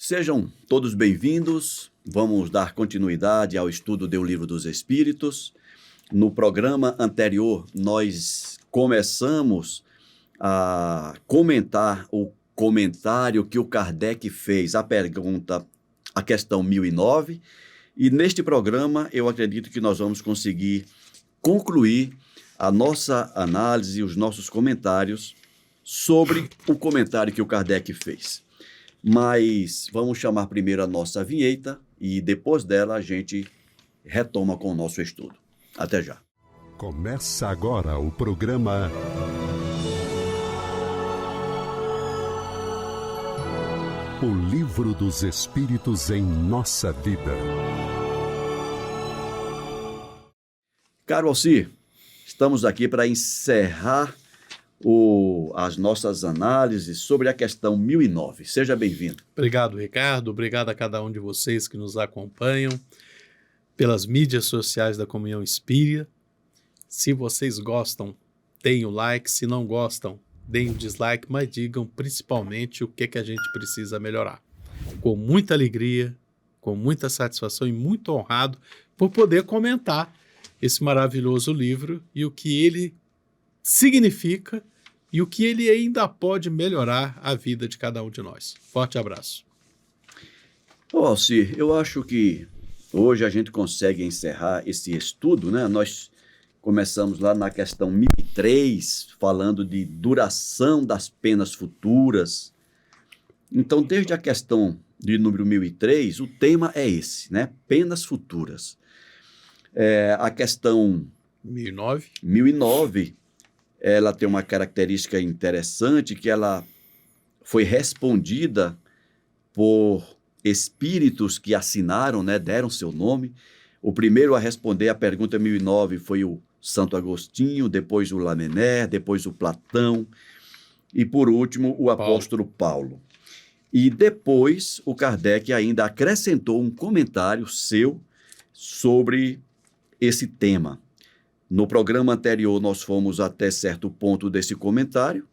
Sejam todos bem-vindos. Vamos dar continuidade ao estudo do Livro dos Espíritos. No programa anterior, nós começamos a comentar o comentário que o Kardec fez à pergunta, a questão 1009, e neste programa eu acredito que nós vamos conseguir concluir a nossa análise e os nossos comentários sobre o comentário que o Kardec fez. Mas vamos chamar primeiro a nossa vinheta e depois dela a gente retoma com o nosso estudo. Até já. Começa agora o programa O Livro dos Espíritos em Nossa Vida. Caro Alcir, estamos aqui para encerrar as nossas análises sobre a questão 1009. Seja bem-vindo. Obrigado, Ricardo. Obrigado a cada um de vocês que nos acompanham pelas mídias sociais da Comunhão Espírita. Se vocês gostam, deem o like. Se não gostam, deem o dislike, mas digam principalmente o que a gente precisa melhorar. Com muita alegria, com muita satisfação e muito honrado por poder comentar esse maravilhoso livro e o que ele significa e o que ele ainda pode melhorar a vida de cada um de nós. Forte abraço. Alcir, eu acho que hoje a gente consegue encerrar esse estudo, né? Nós começamos lá na questão 1003, falando de duração das penas futuras. Então, desde a questão de número 1003, o tema é esse, né? Penas futuras. A questão 1009, ela tem uma característica interessante, que ela foi respondida por espíritos que assinaram, né, deram seu nome. O primeiro a responder a pergunta 1009 foi o Santo Agostinho, depois o Lamennais, depois o Platão e, por último, o apóstolo Paulo. E depois o Kardec ainda acrescentou um comentário seu sobre esse tema. No programa anterior, nós fomos até certo ponto desse comentário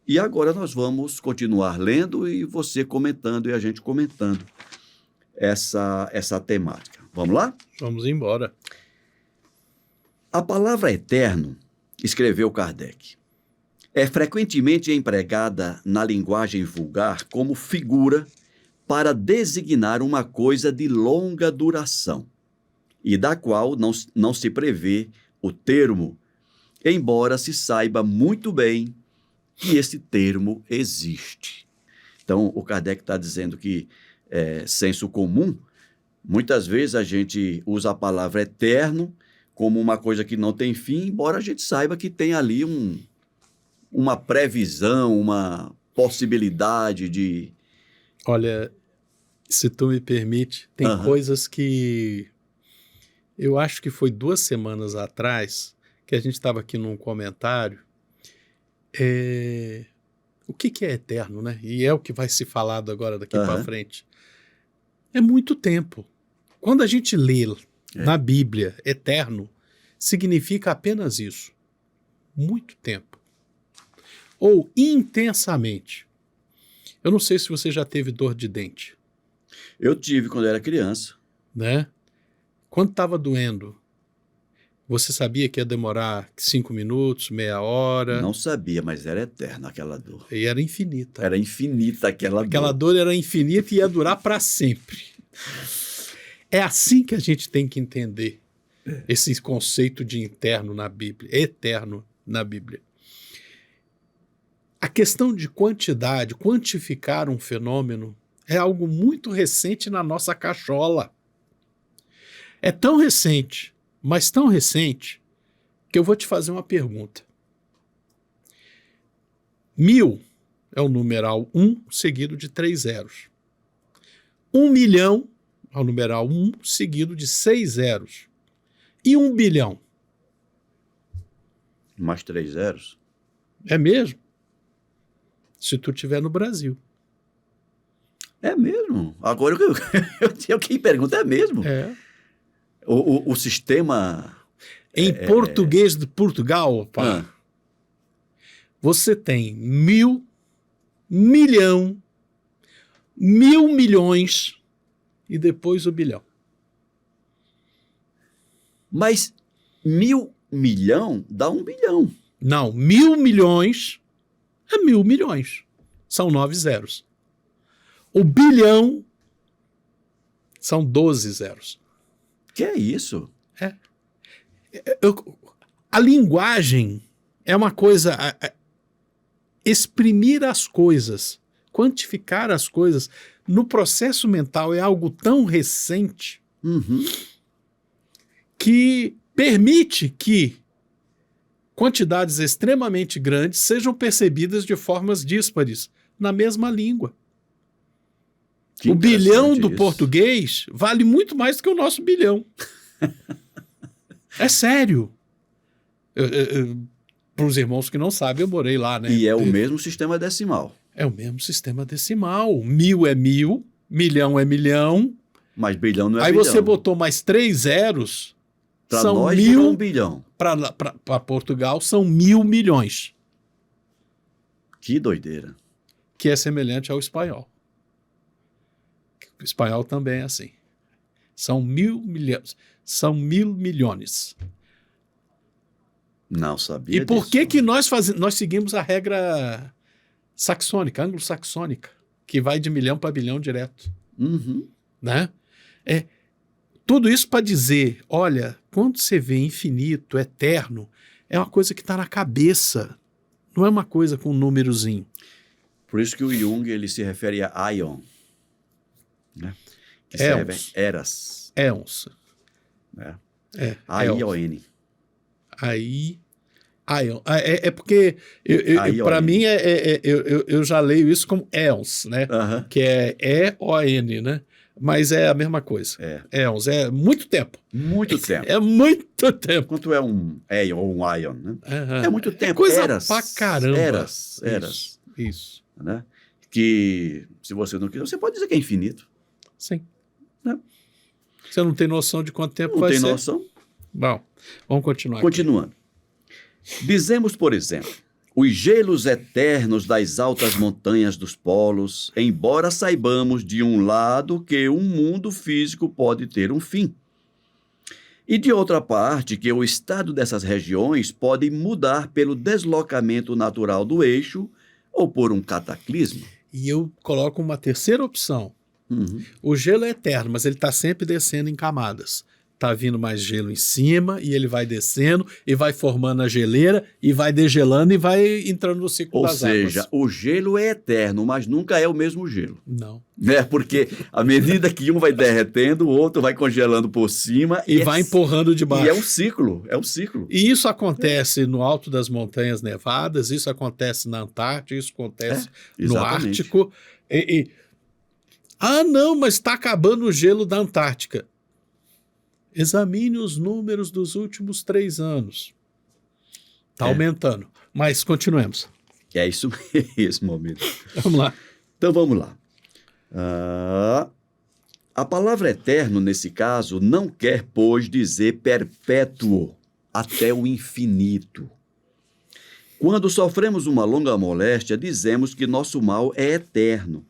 e agora nós vamos continuar lendo e você comentando e a gente comentando essa temática. Vamos lá? Vamos embora. A palavra eterno, escreveu Kardec, é frequentemente empregada na linguagem vulgar como figura para designar uma coisa de longa duração e da qual não se prevê o termo, embora se saiba muito bem que esse termo existe. Então, o Kardec está dizendo que, senso comum, muitas vezes a gente usa a palavra eterno como uma coisa que não tem fim, embora a gente saiba que tem ali uma previsão, uma possibilidade de... Olha, se tu me permite, tem coisas que... Eu acho que foi 2 semanas atrás que a gente estava aqui num comentário. O que é eterno, né? E é o que vai ser falado agora daqui para frente. É muito tempo. Quando a gente lê na Bíblia eterno, significa apenas isso. Muito tempo. Ou intensamente. Eu não sei se você já teve dor de dente. Eu tive quando era criança. Né? Quando estava doendo, você sabia que ia demorar 5 minutos, meia hora? Não sabia, mas era eterna aquela dor. E era infinita. Era infinita aquela dor. Aquela dor era infinita e ia durar para sempre. É assim que a gente tem que entender esse conceito de interno na Bíblia, eterno na Bíblia. A questão de quantidade, quantificar um fenômeno, é algo muito recente na nossa cachola. É tão recente, mas tão recente, que eu vou te fazer uma pergunta. 1000 é o numeral 1 seguido de 3 zeros. 1 milhão é o numeral 1 seguido de 6 zeros. E 1 bilhão? Mais 3 zeros? É mesmo? Se tu estiver no Brasil. É mesmo? Agora eu que pergunto, é mesmo? É. O sistema... Em português de Portugal, pá, você tem 1000, milhão, 1.000 milhões e depois o bilhão. Mas 1.000 milhão dá 1 bilhão. Não, 1.000 milhões é 1.000 milhões. São 9 zeros. O bilhão são 12 zeros. Que é isso? A linguagem é uma coisa... exprimir as coisas, quantificar as coisas, no processo mental é algo tão recente que permite que quantidades extremamente grandes sejam percebidas de formas díspares na mesma língua. Que o bilhão do isso. português vale muito mais do que o nosso bilhão. É sério. Para os irmãos que não sabem, eu morei lá, né? E é o mesmo sistema decimal. É o mesmo sistema decimal. 1.000 é 1.000, milhão é milhão. Mas bilhão não é Aí bilhão. você botou mais 3 zeros, Para são nós 1.000. virou 1 bilhão. Para Portugal são 1.000 milhões, Que doideira. que é semelhante ao espanhol. O espanhol também é assim. São 1.000 milhões. São 1.000 milhões. Não sabia E por disso. que nós seguimos a regra saxônica, anglo-saxônica, que vai de milhão para bilhão direto, né? Tudo isso para dizer, olha, quando você vê infinito, eterno, é uma coisa que está na cabeça, não é uma coisa com um númerozinho. Por isso que o Jung ele se refere a Aion, né? Que Éons. serve eras. Éons. Né? Éons. A-I-O-N. Aí, é porque para mim eu já leio isso como éons, né? Que é E-O-N, né? Mas é a mesma coisa. Éons, é muito tempo. Muito tempo. É muito tempo. Quanto é um Aion ou um Ion, né? É muito tempo. Coisa eras. pra caramba. Eras. Isso. Né? Que, se você não quiser, você pode dizer que é infinito. Sim. Né? Você não tem noção de quanto tempo Não vai tem ser? noção. Bom, vamos continuar. Continuando. Dizemos, por exemplo, os gelos eternos das altas montanhas dos polos, embora saibamos de um lado que um mundo físico pode ter um fim. E de outra parte, que o estado dessas regiões pode mudar pelo deslocamento natural do eixo ou por um cataclismo. E eu coloco uma terceira opção. O gelo é eterno, mas ele está sempre descendo em camadas. Está vindo mais gelo em cima e ele vai descendo e vai formando a geleira e vai degelando e vai entrando no ciclo das águas. Ou seja, o gelo é eterno, mas nunca é o mesmo gelo. Não. Né? Porque à medida que um vai derretendo, o outro vai congelando por cima. E vai empurrando de baixo. E é um ciclo, é um ciclo. E isso acontece no alto das montanhas nevadas, isso acontece na Antártida, isso acontece no Ártico. Não, mas está acabando o gelo da Antártica. Examine os números dos últimos 3 anos. Está aumentando. Mas continuemos. É isso mesmo, amigo. Vamos lá. Então vamos lá. A palavra eterno, nesse caso, não quer, pois, dizer perpétuo, até o infinito. Quando sofremos uma longa moléstia, dizemos que nosso mal é eterno.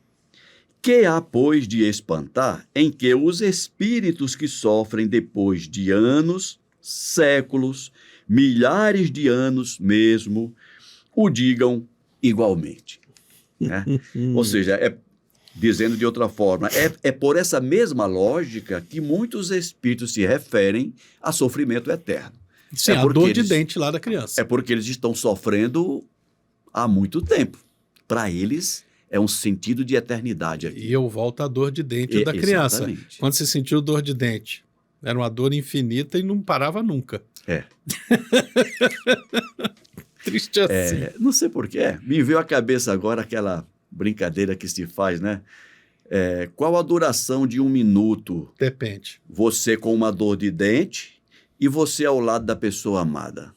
Que há, pois, de espantar em que os espíritos que sofrem depois de anos, séculos, milhares de anos mesmo, o digam igualmente. Né? Ou seja, dizendo de outra forma, é por essa mesma lógica que muitos espíritos se referem a sofrimento eterno. Sim, a dor de dente lá da criança. É porque eles estão sofrendo há muito tempo. Para eles, é um sentido de eternidade aqui. E eu volto à dor de dente da criança. Exatamente. Quando você sentiu dor de dente, era uma dor infinita e não parava nunca. Triste assim. Não sei porquê. Me veio à cabeça agora aquela brincadeira que se faz, né? Qual a duração de 1 minuto? Depende. Você com uma dor de dente e você ao lado da pessoa amada.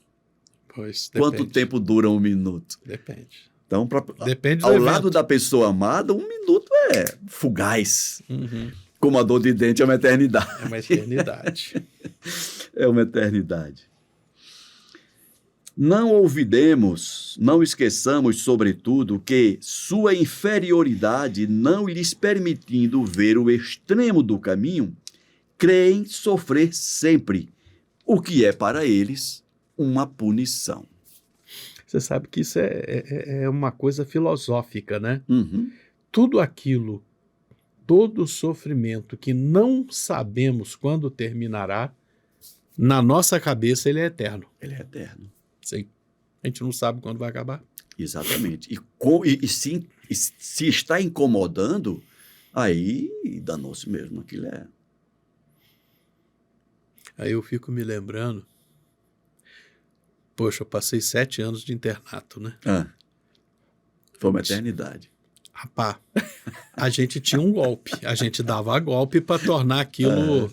Pois, depende. Quanto tempo dura 1 minuto? Depende. Então, Depende do ao evento. lado da pessoa amada, 1 minuto é fugaz. Como a dor de dente é uma eternidade. É uma eternidade. É uma eternidade. Não olvidemos, não esqueçamos, sobretudo, que sua inferioridade, não lhes permitindo ver o extremo do caminho, creem sofrer sempre, o que é para eles uma punição. Você sabe que isso é uma coisa filosófica, né? Uhum. Tudo aquilo, todo sofrimento que não sabemos quando terminará, na nossa cabeça ele é eterno. Ele é eterno. Sim. A gente não sabe quando vai acabar. Exatamente. E se está incomodando, aí danou-se mesmo. Aquilo é. Aí eu fico me lembrando, poxa, eu passei 7 anos de internato, né? Foi uma eternidade. Rapaz, a gente tinha um golpe, a gente dava golpe para tornar aquilo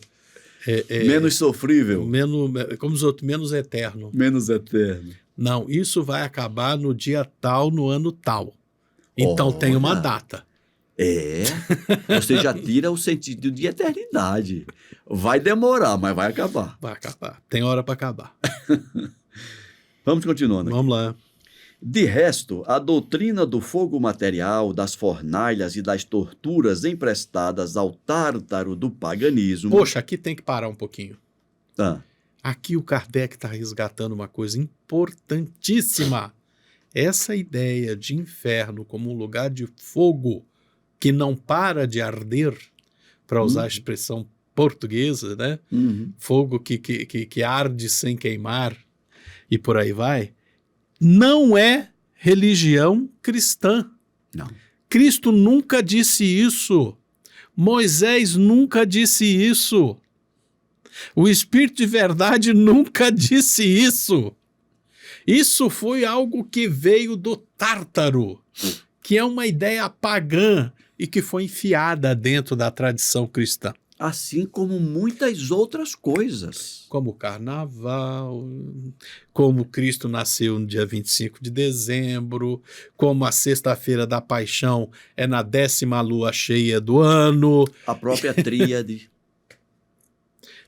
Menos sofrível. como os outros, menos eterno. Menos eterno. Não, isso vai acabar no dia tal, no ano tal. Então tem uma Olha. data. Você já tira o sentido de eternidade. Vai demorar, mas vai acabar. Vai acabar. Tem hora para acabar. Vamos continuando aqui. Vamos lá. De resto, a doutrina do fogo material, das fornalhas e das torturas emprestadas ao tártaro do paganismo... Poxa, aqui tem que parar um pouquinho. Ah, Aqui o Kardec está resgatando uma coisa importantíssima. Essa ideia de inferno como um lugar de fogo que não para de arder, para usar a expressão portuguesa, né? uhum. Fogo que arde sem queimar e por aí vai, não é religião cristã. Não. Cristo nunca disse isso. Moisés nunca disse isso. O Espírito de verdade nunca disse isso. Isso foi algo que veio do Tártaro, que é uma ideia pagã e que foi enfiada dentro da tradição cristã. Assim como muitas outras coisas. Como o carnaval, como Cristo nasceu no dia 25 de dezembro, como a sexta-feira da paixão é na 10ª lua cheia do ano. A própria tríade.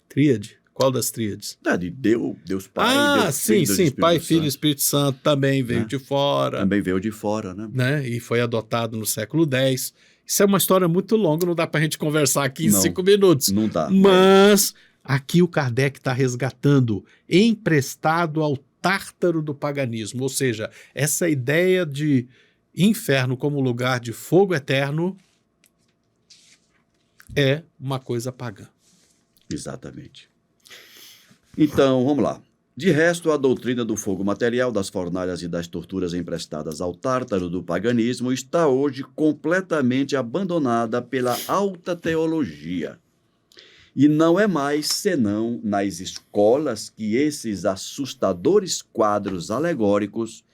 Tríade? Qual das tríades? De Deus Pai, Deus sim, Filho, Deus sim. Espírito Pai, Santo. Filho e Espírito Santo também veio de fora. Também veio de fora, né? Né? E foi adotado no século X. Isso é uma história muito longa, não dá para a gente conversar aqui em 5 minutos. Não dá. Mas aqui o Kardec está resgatando, emprestado ao tártaro do paganismo. Ou seja, essa ideia de inferno como lugar de fogo eterno é uma coisa pagã. Exatamente. Então, vamos lá. De resto, a doutrina do fogo material, das fornalhas e das torturas emprestadas ao tártaro do paganismo está hoje completamente abandonada pela alta teologia. E não é mais senão nas escolas que esses assustadores quadros alegóricos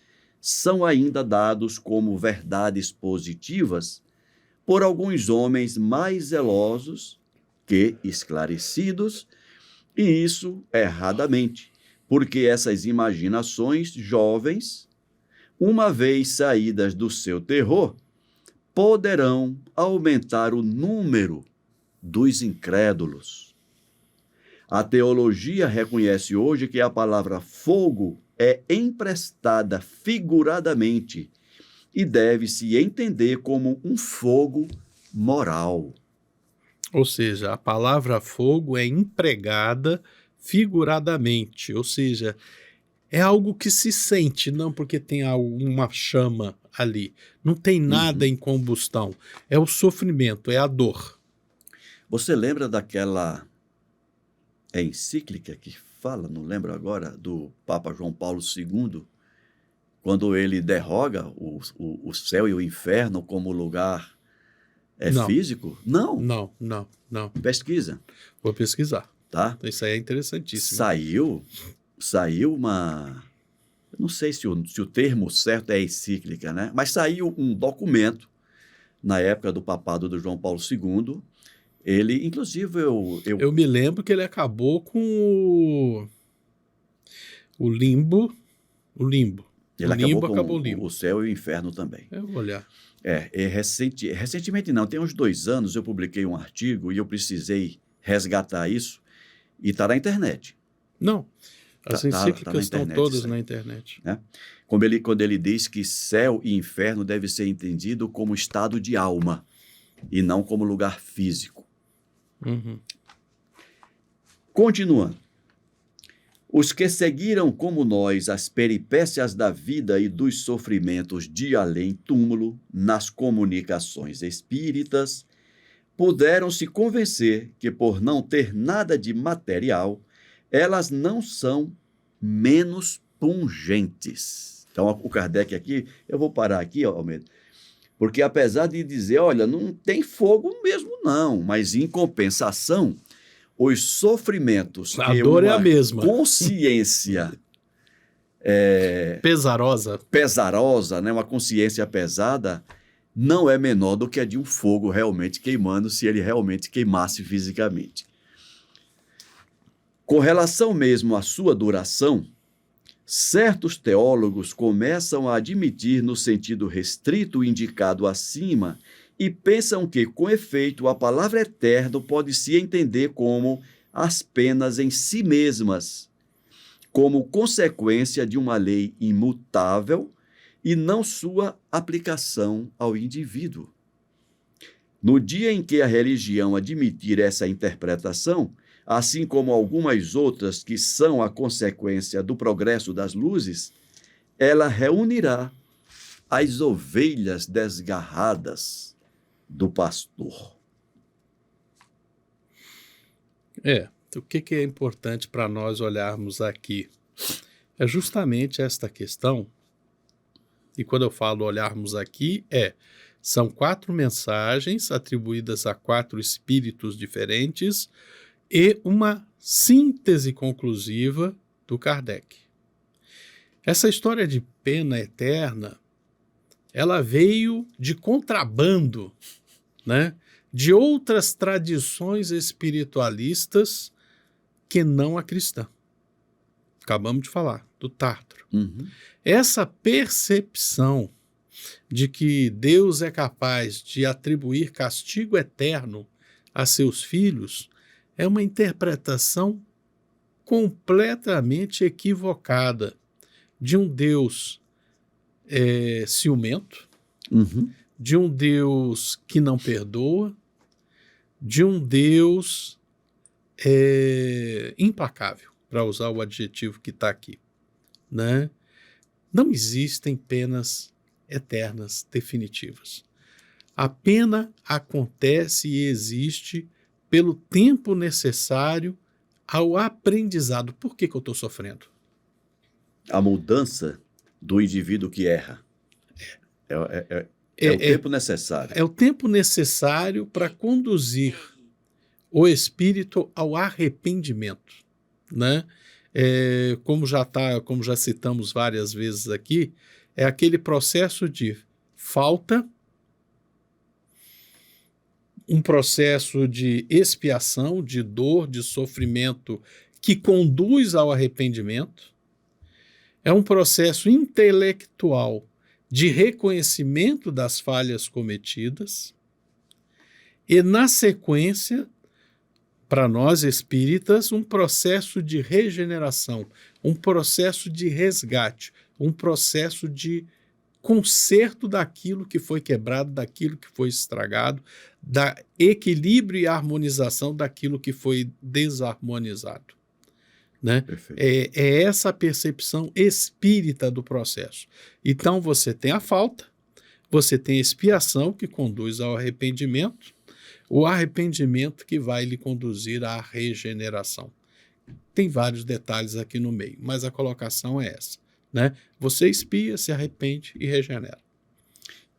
são ainda dados como verdades positivas por alguns homens mais zelosos que esclarecidos, e isso erradamente, porque essas imaginações jovens, uma vez saídas do seu terror, poderão aumentar o número dos incrédulos. A teologia reconhece hoje que a palavra fogo é emprestada figuradamente e deve-se entender como um fogo moral. Ou seja, a palavra fogo é empregada figuradamente, ou seja, é algo que se sente, não porque tem uma chama ali. Não tem nada em combustão. É o sofrimento, é a dor. Você lembra daquela encíclica que fala, não lembro agora, do Papa João Paulo II, quando ele derroga o céu e o inferno como lugar Não. físico? Não. Não. Pesquisa, Vou pesquisar. tá? Isso aí é interessantíssimo. Saiu uma... Eu não sei se o termo certo é encíclica, né? Mas saiu um documento na época do papado do João Paulo II. Ele, inclusive, Eu me lembro que ele acabou com o limbo. ele acabou com acabou o limbo. o céu e o inferno também. Eu vou olhar. Recentemente não, tem uns 2 anos eu publiquei um artigo e eu precisei resgatar isso e está na internet. Não. As Tá na encíclicas estão internet todas isso aí. na internet. Né? Quando ele diz que céu e inferno deve ser entendido como estado de alma e não como lugar físico. Uhum. Continuando. Os que seguiram como nós as peripécias da vida e dos sofrimentos de além-túmulo nas comunicações espíritas puderam se convencer que, por não ter nada de material, elas não são menos pungentes. Então, o Kardec aqui, eu vou parar aqui, Almeida, porque apesar de dizer, olha, não tem fogo mesmo não, mas em compensação, os sofrimentos A que dor é uma a mesma. consciência Pesarosa. pesarosa, né, uma consciência pesada, não é menor do que a de um fogo realmente queimando, se ele realmente queimasse fisicamente. Com relação mesmo à sua duração, certos teólogos começam a admitir no sentido restrito indicado acima e pensam que, com efeito, a palavra eterno pode se entender como as penas em si mesmas, como consequência de uma lei imutável e não sua aplicação ao indivíduo. No dia em que a religião admitir essa interpretação, assim como algumas outras que são a consequência do progresso das luzes, ela reunirá as ovelhas desgarradas do pastor. O que é importante para nós olharmos aqui? É justamente esta questão, e quando eu falo olharmos aqui, são 4 mensagens atribuídas a 4 espíritos diferentes e uma síntese conclusiva do Kardec. Essa história de pena eterna, ela veio de contrabando, né, de outras tradições espiritualistas que não a cristã. Acabamos de falar do Tártaro. Uhum. Essa percepção de que Deus é capaz de atribuir castigo eterno a seus filhos é uma interpretação completamente equivocada de um Deus ciumento, Uhum. de um Deus que não perdoa, de um Deus implacável, para usar o adjetivo que está aqui, né? Não existem penas eternas definitivas. A pena acontece e existe pelo tempo necessário ao aprendizado. Por que eu estou sofrendo? A mudança do indivíduo que erra. É o tempo necessário. É o tempo necessário para conduzir o espírito ao arrependimento, né? Como já citamos várias vezes aqui, é aquele processo de falta, um processo de expiação, de dor, de sofrimento que conduz ao arrependimento. É um processo intelectual de reconhecimento das falhas cometidas e, na sequência, para nós espíritas, um processo de regeneração, um processo de resgate, um processo de conserto daquilo que foi quebrado, daquilo que foi estragado, da equilíbrio e harmonização daquilo que foi desarmonizado, né? É essa a percepção espírita do processo. Então você tem a falta, você tem a expiação que conduz ao arrependimento, o arrependimento que vai lhe conduzir à regeneração. Tem vários detalhes aqui no meio, mas a colocação é essa, né? Você expia, se arrepende e regenera.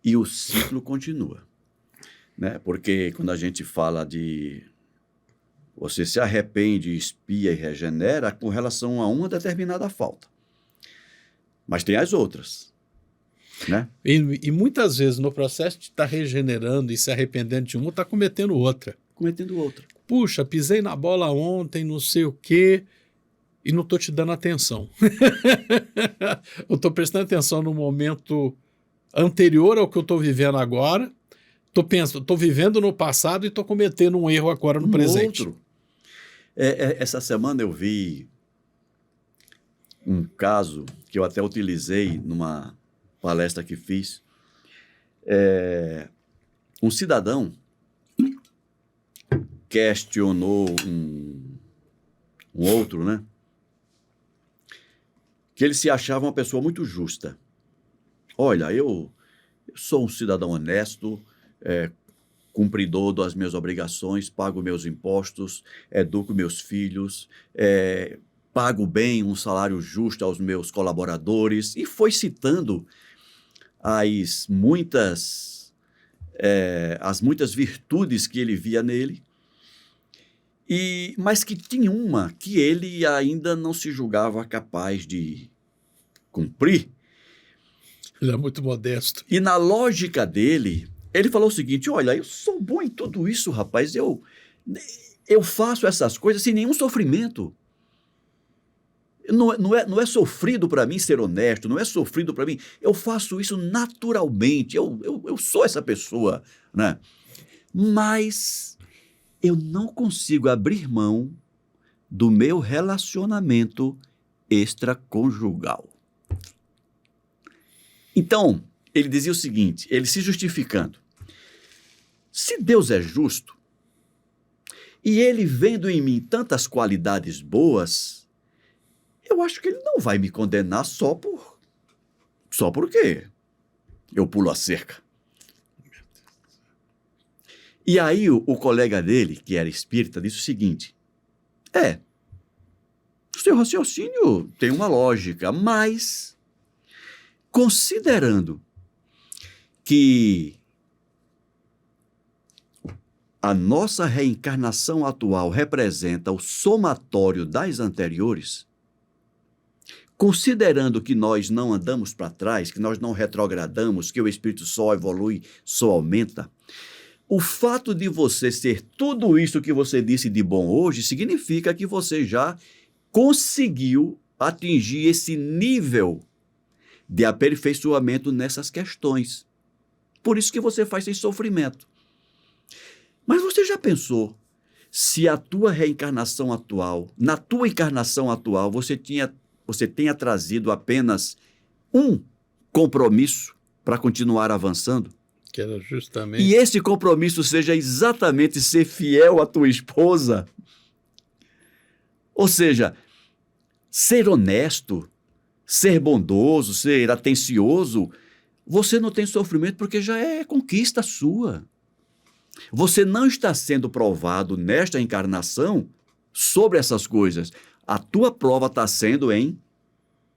E o ciclo continua, né? Porque quando a gente fala de você se arrepende, expia e regenera com relação a uma determinada falta. Mas tem as outras, né? E muitas vezes no processo de estar regenerando e se arrependendo de uma, está cometendo outra. Cometendo outra. Puxa, pisei na bola ontem, não sei o quê, e não estou te dando atenção. Eu estou prestando atenção no momento anterior ao que eu estou vivendo agora, estou vivendo no passado e estou cometendo um erro agora no presente. Outro. Essa semana eu vi um caso que eu até utilizei numa palestra que fiz. Um cidadão questionou um outro, né? Que ele se achava uma pessoa muito justa. Olha, eu sou um cidadão honesto, cumpridor das minhas obrigações, pago meus impostos, educo meus filhos, pago bem um salário justo aos meus colaboradores, e foi citando as muitas virtudes que ele via nele, mas que tinha uma que ele ainda não se julgava capaz de cumprir. Ele é muito modesto. E na lógica dele, ele falou o seguinte: olha, eu sou bom em tudo isso, rapaz, eu faço essas coisas sem nenhum sofrimento. Não é sofrido para mim ser honesto, não é sofrido para mim. Eu faço isso naturalmente, eu sou essa pessoa, né? Mas eu não consigo abrir mão do meu relacionamento extraconjugal. Então, ele dizia o seguinte, ele se justificando: se Deus é justo, e ele vendo em mim tantas qualidades boas, eu acho que ele não vai me condenar só porque eu pulo a cerca. E aí o colega dele, que era espírita, disse o seguinte: o seu raciocínio tem uma lógica, mas considerando que a nossa reencarnação atual representa o somatório das anteriores, considerando que nós não andamos para trás, que nós não retrogradamos, que o espírito só evolui, só aumenta, o fato de você ser tudo isso que você disse de bom hoje significa que você já conseguiu atingir esse nível de aperfeiçoamento nessas questões. Por isso que você faz sem sofrimento. Mas você já pensou se a tua reencarnação atual, na tua encarnação atual, você tenha trazido apenas um compromisso para continuar avançando? Que era justamente... E esse compromisso seja exatamente ser fiel à tua esposa? Ou seja, ser honesto, ser bondoso, ser atencioso, você não tem sofrimento porque já é conquista sua. Você não está sendo provado nesta encarnação sobre essas coisas. A tua prova está sendo em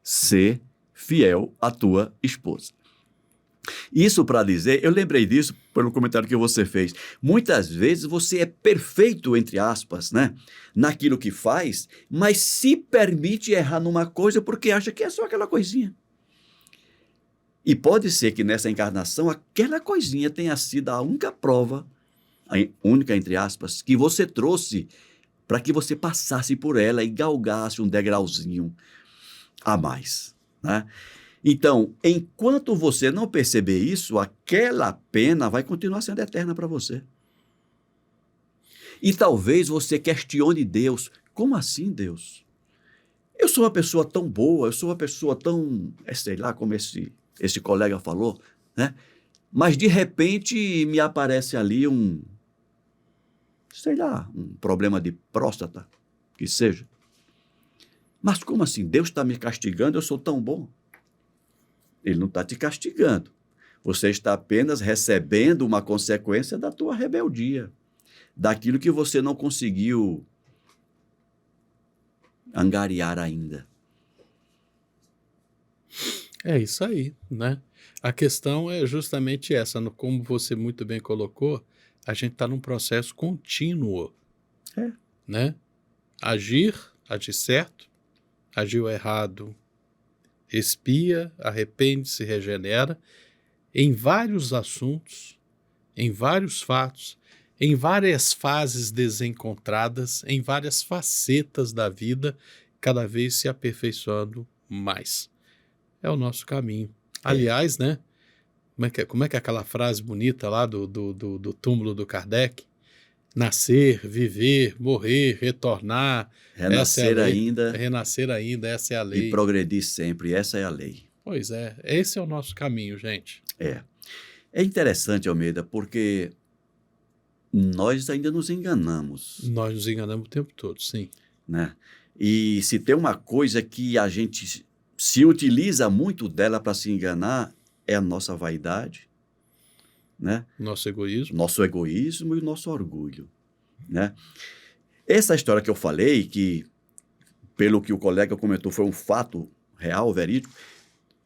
ser fiel à tua esposa. Isso para dizer, eu lembrei disso pelo comentário que você fez. Muitas vezes você é perfeito, entre aspas, né, naquilo que faz, mas se permite errar numa coisa porque acha que é só aquela coisinha. E pode ser que nessa encarnação aquela coisinha tenha sido a única prova, a única, entre aspas, que você trouxe para que você passasse por ela e galgasse um degrauzinho a mais, né? Então, enquanto você não perceber isso, aquela pena vai continuar sendo eterna para você. E talvez você questione Deus. Como assim, Deus? Eu sou uma pessoa tão boa, eu sou uma pessoa tão, sei lá, como esse colega falou, né? Mas de repente me aparece ali um problema de próstata, que seja. Mas como assim? Deus está me castigando, eu sou tão bom? Ele não está te castigando. Você está apenas recebendo uma consequência da tua rebeldia, daquilo que você não conseguiu angariar ainda. É isso aí, né? A questão é justamente essa, como você muito bem colocou, a gente está num processo contínuo, né? Agir certo, agiu errado, expia, arrepende, se regenera, em vários assuntos, em vários fatos, em várias fases desencontradas, em várias facetas da vida, cada vez se aperfeiçoando mais. É o nosso caminho. Aliás, né? Como é que é aquela frase bonita lá do túmulo do Kardec? Nascer, viver, morrer, retornar. Renascer essa é a lei. ainda Renascer ainda, essa é a lei. e progredir sempre. Essa é a lei. Pois é, esse é o nosso caminho, gente. É. É interessante, Almeida, porque nós ainda nos enganamos, Nós nos enganamos o tempo todo, sim. né? E se tem uma coisa que a gente se utiliza muito dela para se enganar, é a nossa vaidade, né? Nosso egoísmo. Nosso egoísmo e o nosso orgulho, né? Essa história que eu falei, que pelo que o colega comentou foi um fato real, verídico,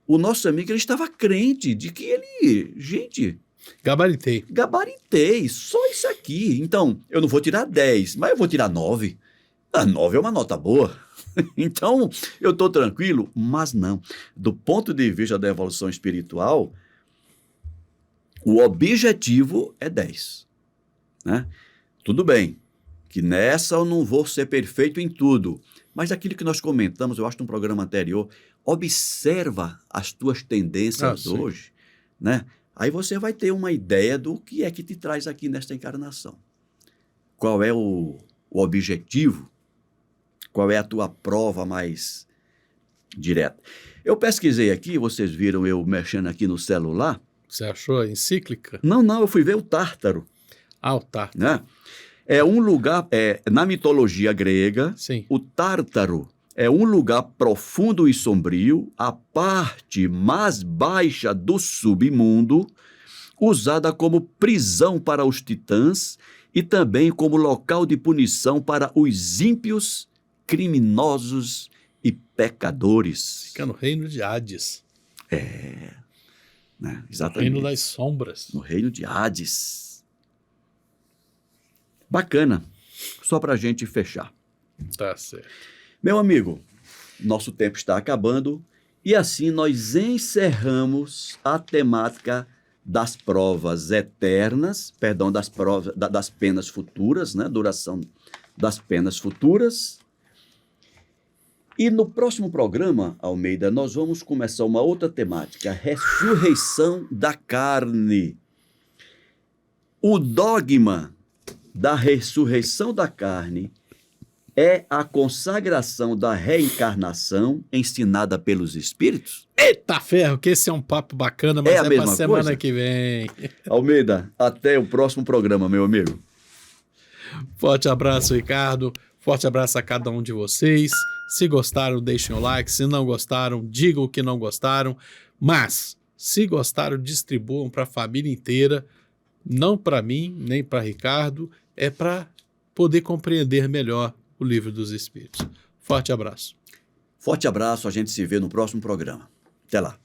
o nosso amigo ele estava crente de que gente, Gabaritei. só isso aqui. Então, eu não vou tirar 10, mas eu vou tirar 9. A 9 é uma nota boa. Então, eu estou tranquilo, mas não. Do ponto de vista da evolução espiritual, o objetivo é 10. Né? Tudo bem, que nessa eu não vou ser perfeito em tudo, mas aquilo que nós comentamos, eu acho, no programa anterior, observa as tuas tendências hoje, né? Aí você vai ter uma ideia do que é que te traz aqui nesta encarnação. Qual é o objetivo? Qual é a tua prova mais direta? Eu pesquisei aqui, vocês viram eu mexendo aqui no celular. Você achou a encíclica? Não, eu fui ver o Tártaro. Ah, o Tártaro. Né? É um lugar, na mitologia grega, Sim. o Tártaro é um lugar profundo e sombrio, a parte mais baixa do submundo, usada como prisão para os titãs e também como local de punição para os ímpios, criminosos e pecadores. Fica no reino de Hades. Né? No Exatamente. reino das sombras. No reino de Hades. Bacana. Só para a gente fechar. Tá certo. Meu amigo, nosso tempo está acabando e assim nós encerramos a temática das provas eternas, perdão, das penas futuras, né? Duração das penas futuras. E no próximo programa, Almeida, nós vamos começar uma outra temática, a ressurreição da carne. O dogma da ressurreição da carne é a consagração da reencarnação ensinada pelos espíritos? Eita ferro, que esse é um papo bacana, mas É a mesma pra semana coisa? que vem. Almeida, até o próximo programa, meu amigo. Forte abraço, Ricardo. Forte abraço a cada um de vocês. Se gostaram, deixem o like. Se não gostaram, digam que não gostaram. Mas, se gostaram, distribuam para a família inteira. Não para mim, nem para Ricardo. É para poder compreender melhor o Livro dos Espíritos. Forte abraço. Forte abraço, a gente se vê no próximo programa. Até lá.